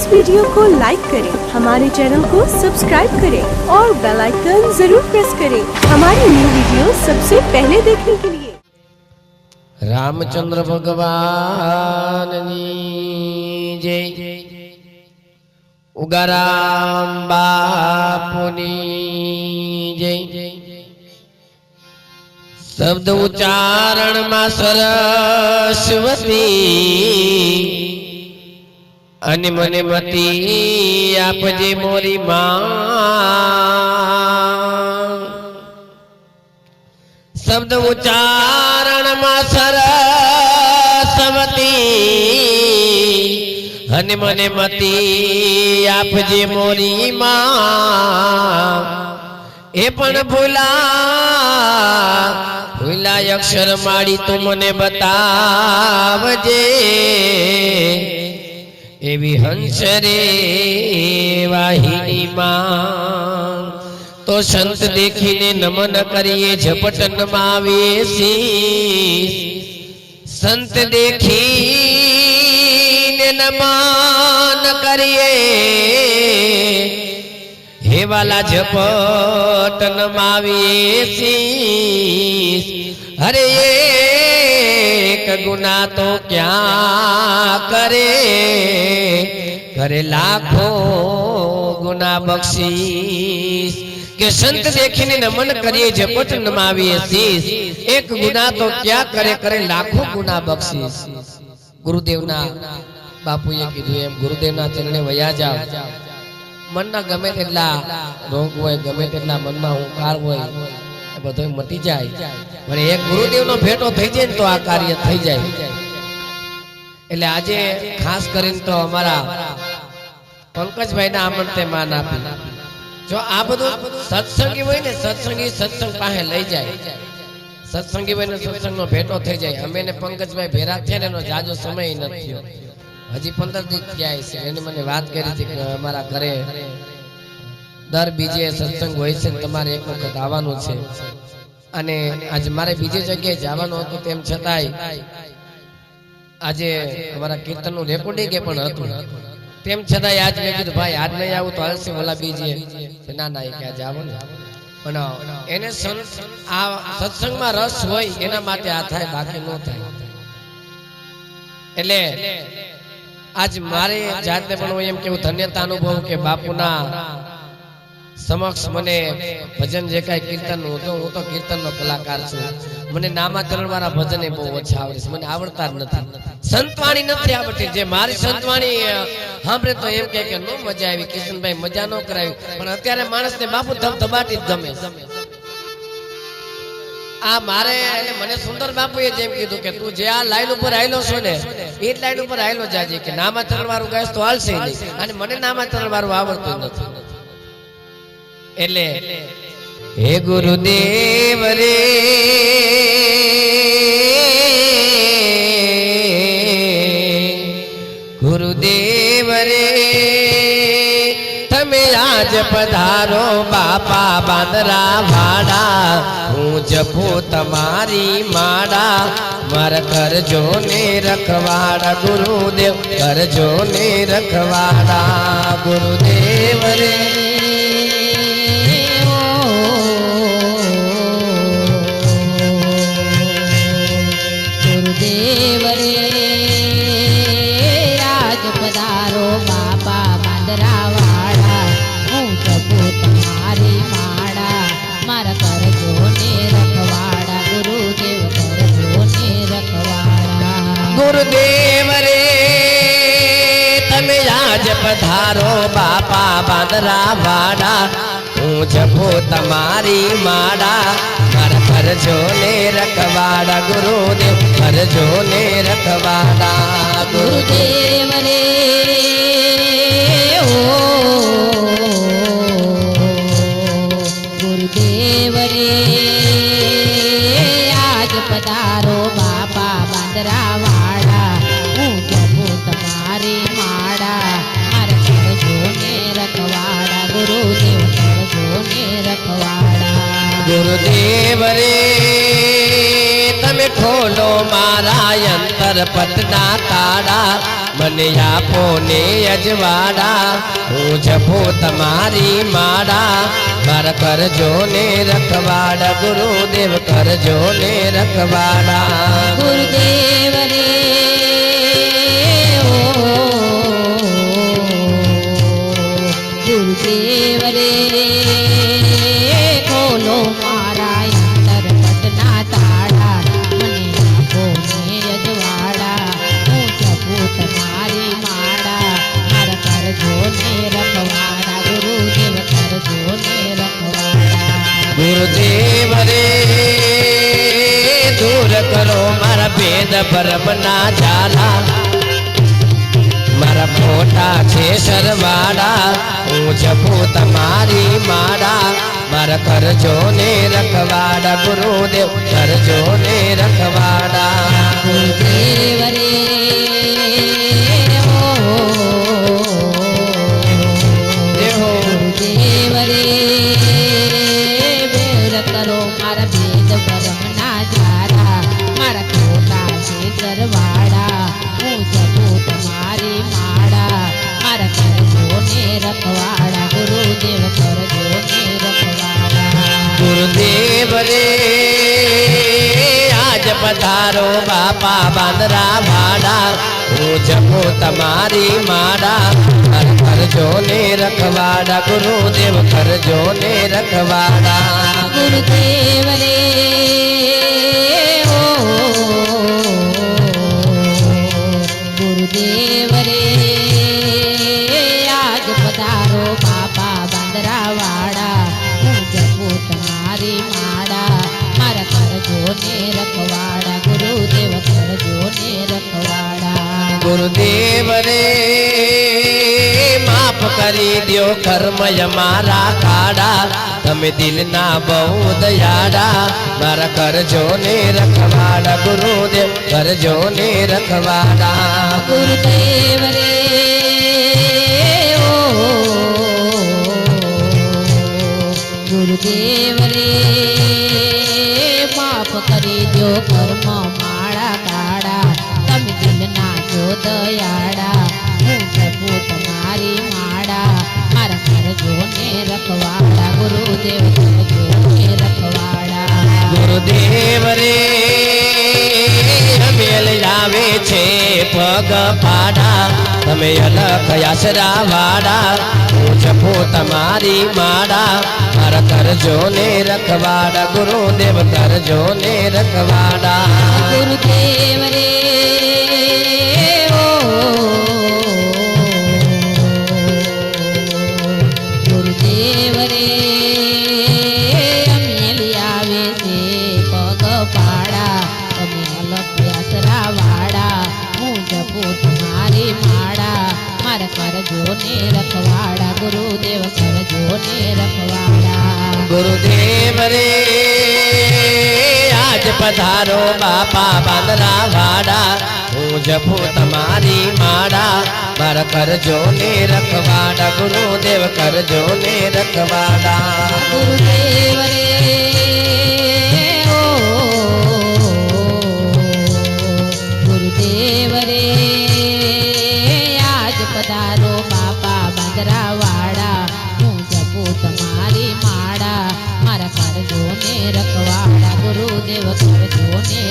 इस वीडियो को लाइक करें, हमारे चैनल को सब्सक्राइब करें और बेल आइकन जरूर प्रेस करें हमारी न्यू वीडियो सबसे पहले देखने के लिए। रामचंद्र भगवान जय, उगाराम बापुनी जय। शब्द उच्चारण में सरस्वती अनि मने मती आपजे मोरी मां। शब्द उच्चारण में सरस्वती अनि मने मती आपजे मोरी मां। ए पण भूला भूला अक्षर माड़ी तू मने बतावजे। एवी हंस रे वाहिनी मां तो संत देखीने नमन करिए झपट नमावे शीश। संत देखीने नमन करिए हे वाला झपट नमावे शीश। अरे एक गुना तो क्या करे, करे लाखों गुना बख्शीश। के संत देखीने नमन करिए झपट नमाविए शीश। एक गुना तो क्या करे, करे लाखों गुना बख्शीश। गुरुदेवना बापुए कीधुं एम गुरुदेवना चरणे वया जाओ। मनना गमे तेटला रोग होय, गमे तेटला मनमा हुंकार होय, ए बधुं मटी जाय। पण एक गुरुदेवनो भेटो थई जाय तो आ कार्य थई जाय। એટલે આજે ખાસ કરીને તો અમારા પંકજભાઈના આમંત્રણે માન આપી। જો આ બધું સત્સંગી હોય ને, સત્સંગી સત્સંગ પાસે લઈ જાય, સત્સંગી હોય ને સત્સંગનો ભેટો થઈ જાય। અમે ને પંકજભાઈ ભેરા થયા ને એનો જાજો સમય નથી થયો, હજી 15 દિવસ થયા છે। એને મને વાત કરી હતી કે અમારા ઘરે દર બીજે સત્સંગ હોય છે, તમારે એક વખત આવવાનું છે। અને આજે મારે બીજી જગ્યાએ જવાનું હતું, તેમ છતાંય આજે અમારા કીર્તનનું રેકોર્ડિંગ એ પણ હતું, તેમ છતાંય આજ મેં કીધું ભાઈ આજ નહીં આવું તો હાલશે, ઓલા બીજે ના ના કે આજે આવો ને। પણ એને આ સત્સંગમાં રસ હોય એના માટે આ થાય, બાકી ન થાય। એટલે આજ મારે જાતને પણ હું એમ કેવું ધન્યતા અનુભવ કે બાપુના समक्ष मने भजन जे काई कीर्तन हूँ तो कीर्तन नो कलाकार छूं। मने नामाचरण वाला भजन बहुत ओछा आवड़े छे, मने आवड़ता ज नथी। संतवाणी नथी आवड़ती। जे मारी संतवाणी सांभळे तो एम कहे के नो मजा आवी, किशनभाई मजा नो करावी। पण अत्यारे माणसने बापू धबधबाटी ज गमे। आ मारे मने सुंदर बापुए जेम कीधुं के तू जे आ लाइन उपर आयलो छो ने ए लाइन उपर आयलो जाजे, के नामाचरण वाळुं गायस तो हालशे नहीं, अने मने नामाचरण वाळुं आवडतुं नथी। एले हे गुरुदेव रे गुरुदेव रे तमे आज पधारो बापा बांदरा भाड़ा। हूँ जपू तमारी माड़ा, मार करजो ने रखवाड़ा। गुरुदेव करजो ने रखवाड़ा। गुरुदेव रे गुरुदेव रे तमे आज पधारो बापा बांदरा वाड़ा। हूँ जपो तमारी माड़ा, कर करजो ने रखवाड़ा। गुरुदेव करजो ने रखवाड़ा। गुरुदेव रे ओ गुरुदेव रे आज पधारो बापा बांदरा वाड़ा। हूँ जपो तमारी माड़ा, मार करजो ने रखवाड़ा। गुरुदेव करजो ने रखवाड़ा। गुरुदेव रे तमे खोलो मारा अंतर पटना ताड़ा। મને આપો ને અજવાડા હું જપું તમારી માળા મારા કરજો ને રખવાડા ગુરુદેવ કરજો ને રખવાડા ગુરુદેવ રે ગુરુદેવ રે ખોલો મારા અંતર પટના તાળા મને આપો ને અજવાડા હું જપું તમારી માળા મારા કરજો ને રખવાડા ગુરુદેવ કરજો ને રખવાડા ગુરુદેવ રે દૂર કરો મારા ભેદ ભરમના ઝાલા મારા મોટા છે સરવાડા હું જપું તમારી માળા મારા કરજો ને રખવાડા ગુરુદેવ કરજો ને રખવાડા ગુરુદેવ રે ગુરુદેવ રે બેર કરો મારા ભેદ ભરમના ઝારા મારા ખોટા છે સરવાડા હું જપું તમારી માળા મારા કરજો ને રખવાડા ગુરુદેવ કરજો ને રખવાડા ગુરુદેવ રે આજ પધારો બાપા બાંદરા વાડા હું જપું તમારી માળા મારા કરજો ને રખવાડા ગુરુદેવ કરજો ને રખવાડા ગુરુદેવ રે ગુરુદેવ રે આજ પધારો બાપા બાંદરાવાડા હું જપું તમારી માળા મારા કરજો ને રખવાડા ગુરુદેવ કરજો ને રખવાડા ગુરુદેવ રે માફ કરી દ્યો કર્મય મારા કાડા તમે દિલના બહુ દયાળા મારા કરજો ને રખવાડા ગુરુદેવ કરજો ને રખવાડા ગુરુદેવ રે ગુરુદેવ રે માફ કરી દો કર્મ માળા કાળા તમે દિલના જો દયાળા હું જપું તમારી માળા મારા કરજો ને રખવાડા ગુરુદેવ કરજો ને રખવાડા ગુરુદેવ રે મેલ આવે છે પગ પાડા તમે અલખ આશરા વાડા હું જપું તમારી માળા મારા કરજો ને રખવાડા ગુરુદેવ કરજો ને રખવાડા ગુરુદેવ રે ગુરુદેવ રે અમેલી આવે છે પગ પાડા તમે અલગ યાત્રા વાળા હું જપું તમારી માળા મારા કરજો ને રખવાડા ગુરુદેવ કરજો ને રખવાડા ગુરુદેવ રે આજ પધારો બાપા બાંદરા વાડા હું જપું તમારી માળા મારા કરજો ને રખવાડા ગુરુદેવ કરજો ને રખવાડા ગુરુદેવ રે ગુરુદેવ રે આજ પધારો બાપા બાંદરાવાડા હું જપું તમારી માળા મારા કરજો ને રખવાડા ગુરુદેવ કરજો ને